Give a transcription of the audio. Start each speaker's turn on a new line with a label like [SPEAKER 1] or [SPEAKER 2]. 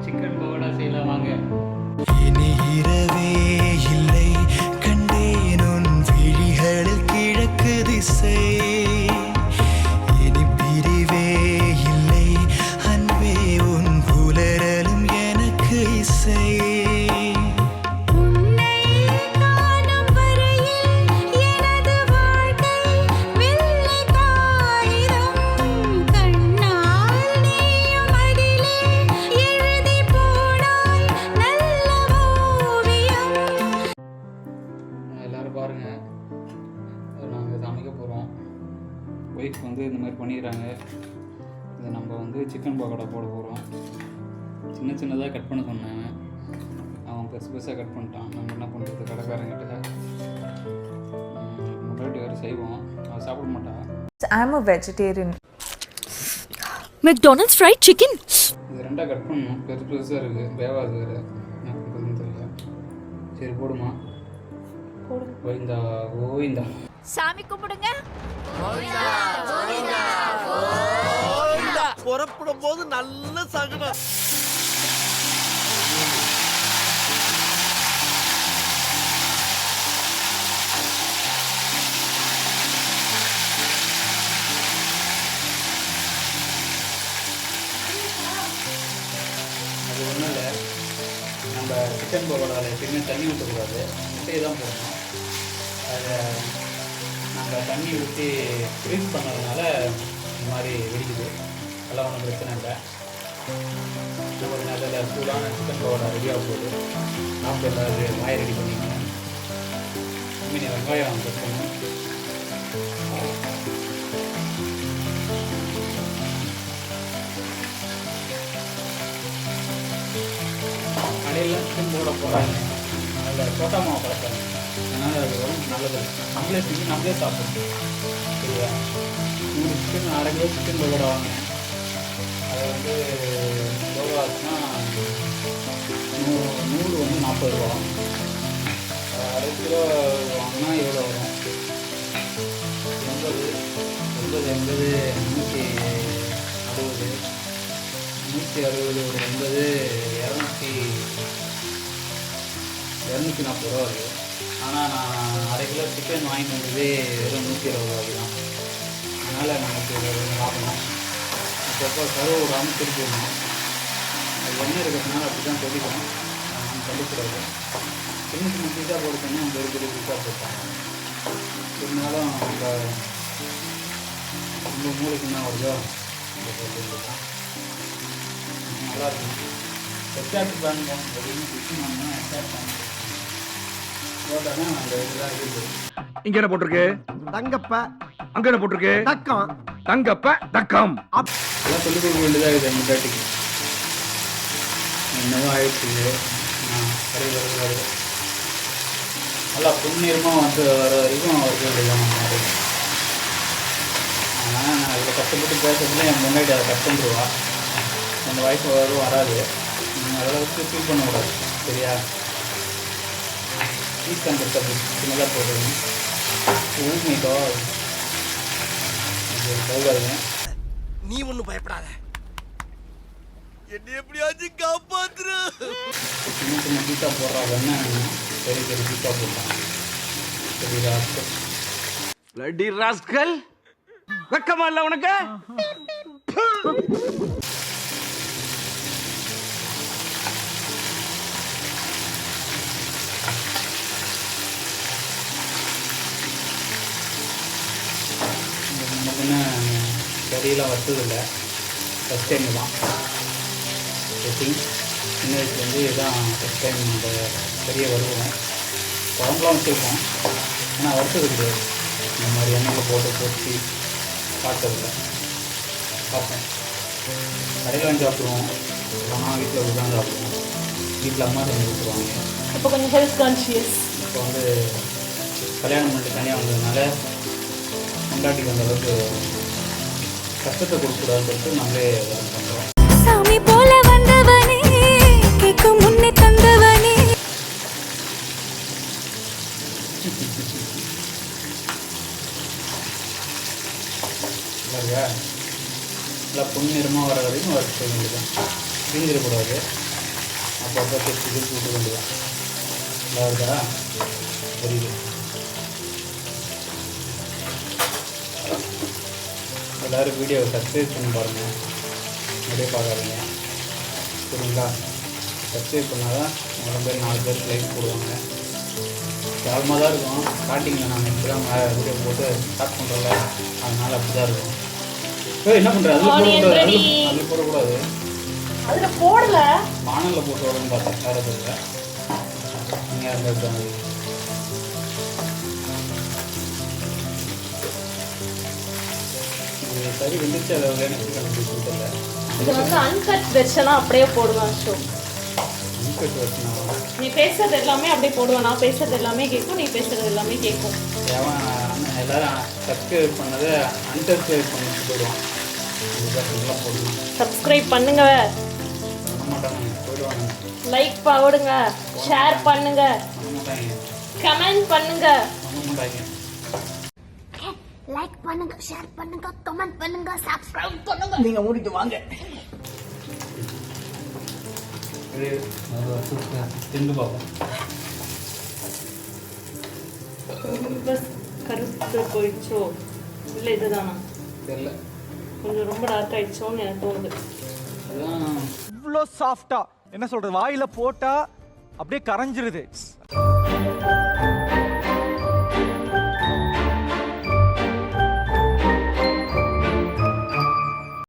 [SPEAKER 1] Chicken pakoda செய்யலாம் வாங்க.
[SPEAKER 2] இனி இரவே இல்லை கண்டேன் உன் விழிகளில் கிழக்கு திசை. இனி பிரிவே இல்லை அன்பே உன் புலரலும் எனக்கு இசை.
[SPEAKER 1] பாருங்க, நாங்கள் சமைக்க போகிறோம். ஒய்ஃப் வந்து இந்த மாதிரி பண்ணிடுறாங்க. இதை நம்ம வந்து சிக்கன் பக்கோடா போட போகிறோம். சின்ன சின்னதாக கட் பண்ண சொன்னாங்க, அவன் பெருசு பெருசாக கட் பண்ணிட்டான். நம்ம என்ன பண்ணுறது, கடைக்காரங்கிட்ட முன்னாடி வேறு செய்வோம், அவள் சாப்பிட மாட்டா.
[SPEAKER 3] I'm a vegetarian.
[SPEAKER 4] McDonald's fried chicken.
[SPEAKER 1] இது ரெண்டாக கட் பண்ணணும், பெருசு பெருசாக இருக்குது, வேவாது வேறு, என்ன பண்ணுறதுன்னு தெரியல. சரி போடுமா. கோவிந்தா கோவிந்தா.
[SPEAKER 4] சாமி கும்பிடுங்க.
[SPEAKER 2] புறப்படும் போது நல்ல சகனம்.
[SPEAKER 1] அது ஒன்றும் இல்லை, நம்ம சிக்கன் பக்கோடாவில் எப்பயுமே தண்ணி ஊற்றக்கூடாது, முட்டையை தான் போடணும். அதை நம்ம தண்ணி ஊற்றி ஃப்ரீஸ் பண்ணதுனால இந்த மாதிரி வெடிக்குது. அதெல்லாம் ஒன்றும் பிரச்சனை இல்லை. நமக்கு நல்ல சூடான சிக்கன் பக்கோடா ரெடியாக போகுது. சாப்பிட்டு எல்லாரும் வாயை ரெடி பண்ணிக்கணும். மீன் வெங்காயம் கட் பண்ணணும். கடையில் சிக்கன் போட போகிறாங்க, அதில் சோட்டா மாவு கலப்பாங்க. அதனால் அது ரொம்ப நல்லது. நம்மளே செஞ்சு நம்மளே சாப்பிடணும். சரியா? 100 சிக்கன், அரை கிலோ சிக்கன் பக்கோடா வாங்கினேன். அதை வந்து எவ்வளோ ஆச்சுன்னா, நூறு வந்து 40 ரூபா. அரை கிலோ வாங்கினா எவ்வளோ வரும்? 80 160 160 ஒரு 80 240 ரூபா வருது. ஆனால் நான் அரை கிலோ சிக்கன் வாங்கிட்டு வந்ததே வெறும் 120 ரூபாய்க்கு தான். அதனால் நமக்கு லாபம். அப்பப்போ கருவு விடாமல் திருப்பி விடணும். அது எண்ணெய் இருக்கிறதுனால அப்படி தான் கொதிக்கணும், கண்டிப்பாக. சின்ன சின்ன பீஸாக போட்டுக்கணும், பெரிய பெரிய பீஸாக போட்டாங்க. இருந்தாலும் நம்ம ரொம்ப மூளைக்கு என்ன வருதோ அந்த போட்டுக்கலாம். நல்லாயிருக்கும். எக்ஸாக்ட் பாருங்க, அப்படின்னு ஃபிஷிங் வாங்கினா எக்ஸாக்ட் பாருங்க போட்டால் அந்த இதெல்லாம் இருக்குது.
[SPEAKER 5] இங்க என்ன போட்டிருக்கு?
[SPEAKER 2] தங்கப்ப.
[SPEAKER 5] அங்க என்ன போட்டிருக்கு?
[SPEAKER 2] தக்கம்.
[SPEAKER 5] தங்கப்ப தக்கம்.
[SPEAKER 1] எல்லாம் சொல்லிக் கொடுக்க வேண்டியதாக இருக்குது எங்கள் பேட்டிக்கு. என்னவோ ஆயிடுச்சு. கடையில் வருது நல்லா புண்ணியமாக வந்து வர வரைக்கும் அவருக்கு வேண்டியதான் மாதிரி. ஆனால் நான் அதில் கஷ்டப்பட்டு பேசுறதுல என் முன்னாடி அதை கட் பண்ணிடுவா. அந்த வாய்ப்பு வரும் வராது. அதளவுக்கு ஃபீல் பண்ணக்கூடாது. சரியா? பீஸ் கண்டுட்டு அப்படி சின்னதாக போட்டுருங்க. ஊமிக்கோ போகாதுங்க.
[SPEAKER 2] நீ ஒன்றும் பயப்படாத, என்ன எப்படியாச்சும் காப்பாத்துற.
[SPEAKER 1] சின்ன சின்ன பீஸா போடுறாங்கன்னா பெரிய பெரிய பீஸா போட்டான். பெரிய ராஸ்கல்.
[SPEAKER 5] லட்டி ராஸ்கல், வெக்கமா இல்ல உனக்கு?
[SPEAKER 1] நமக்குன்னு கறியெல்லாம் வச்சதில்லை, ஃபஸ்ட் டைம் தான் செட்டிங். சின்ன வயசுலேருந்து இதுதான் ஃபஸ்ட் டைம் இந்த கறியை வருவோம். குழம்புலாம் வச்சுருக்கோம், ஆனால் வறுத்தது கிடையாது. இந்த மாதிரி எண்ணெயில் போட்டு பொறிச்சு சாப்பிட்டதில்லை. பார்ப்பேன், கடையில் வாங்கி சாப்பிடுவோம், ஆனால் வீட்டில் தான் சாப்பிடுவோம். வீட்டில் அம்மா செஞ்சு கொடுத்துருவாங்க.
[SPEAKER 4] இப்போ கொஞ்சம் ஹெல்த் கான்ஷியஸ்.
[SPEAKER 1] இப்போ வந்து கல்யாணம் பண்ணிட்டு தனியாக வந்ததுனால கொண்டாட்டிக்கு அந்த அளவுக்கு கஷ்டத்தை கொடுக்கக்கூடாதுன்னு சொல்லிட்டு நம்மளே பண்ணுறோம்.
[SPEAKER 4] சாமி போல வந்தவனே, கேட்கும் முன்னே தந்தவனே.
[SPEAKER 1] நல்லா பொன்னிறமாக வர வரைக்கும் வறுத்து வேண்டியதான். பிரிஞ்சிடக்கூடாது. அப்பப்போ திருப்பி திருப்பி விட்டு வேண்டியதான். நல்லா இருக்கா? தெரியுது. எல்லோரும் வீடியோவை சப்ஸ்கிரைப் பண்ணி பாருங்கள், நிறைய பார்க்காதீங்க சரிங்களா? சப்ஸ்கிரைப் பண்ணால் தான் நிறைய பேர் 4 பேர் லைக் போடுவாங்க. கேவலமாக தான் இருக்கும் ஸ்டார்டிங்கில். நாங்கள் இப்படி தான் வீடியோ போட்டு ஸ்டார்ட் பண்ணுறோம்ல, அதனால் அப்படி தான் இருக்கும். என்ன பண்ணுற? அதில் போடக்கூடாது.
[SPEAKER 4] அதில் போடல,
[SPEAKER 1] வானலில் போட்டு வரணும்னு பார்த்தேன். வேறு எதுவும் இல்லை. நீங்கள் அந்த இருக்காங்க. இது சரி வந்துச்சு. அதை எனக்கு கண்டுபிடிச்சதில்லை.
[SPEAKER 4] இது வந்து அன்கட் வெர்ஷனா அப்படியே போடுவேன். ஷோ
[SPEAKER 1] அன்கட் வெர்ஷனாக
[SPEAKER 4] நீ பேசுறது எல்லாமே அப்படியே போடுவேன். நான் பேசுறது எல்லாமே கேட்கும், நீ பேசுறது எல்லாமே கேட்கும்.
[SPEAKER 1] எல்லாரும் சப்ஸ்கிரைப் பண்ணதை அன்சப்ஸ்கிரைப் பண்ணிட்டு போயிடுவான். இதுதான் போடுவாங்க.
[SPEAKER 4] சப்ஸ்கிரைப் பண்ணுங்க,
[SPEAKER 1] பண்ண மாட்டாங்க, போயிடுவாங்க.
[SPEAKER 4] லைக் போடுங்க, ஷேர் பண்ணுங்க,
[SPEAKER 1] பண்ண மாட்டாங்க,
[SPEAKER 4] கமெண்ட் பண்ணுங்க.
[SPEAKER 1] பண்ண மாட்டாங்க.
[SPEAKER 6] லைக் பண்ணுங்க, ஷேர் பண்ணுங்க, கமெண்ட் பண்ணுங்க, சப்ஸ்கிரைப் பண்ணுங்க.
[SPEAKER 1] நீங்க மூடிட்டு வாங்க. திண்டு பார்ப்போம்.
[SPEAKER 4] கருத்து போயிடுச்சோ இல்லை இதுதானா
[SPEAKER 1] தெரியல,
[SPEAKER 4] கொஞ்சம் ரொம்ப டார்க் ஆயிடுச்சோன்னு எனக்கு தோணுது.
[SPEAKER 1] அதான்
[SPEAKER 7] இவ்வளோ சாஃப்டா என்ன சொல்றது, வாயில போட்டா அப்படியே கரைஞ்சிருது.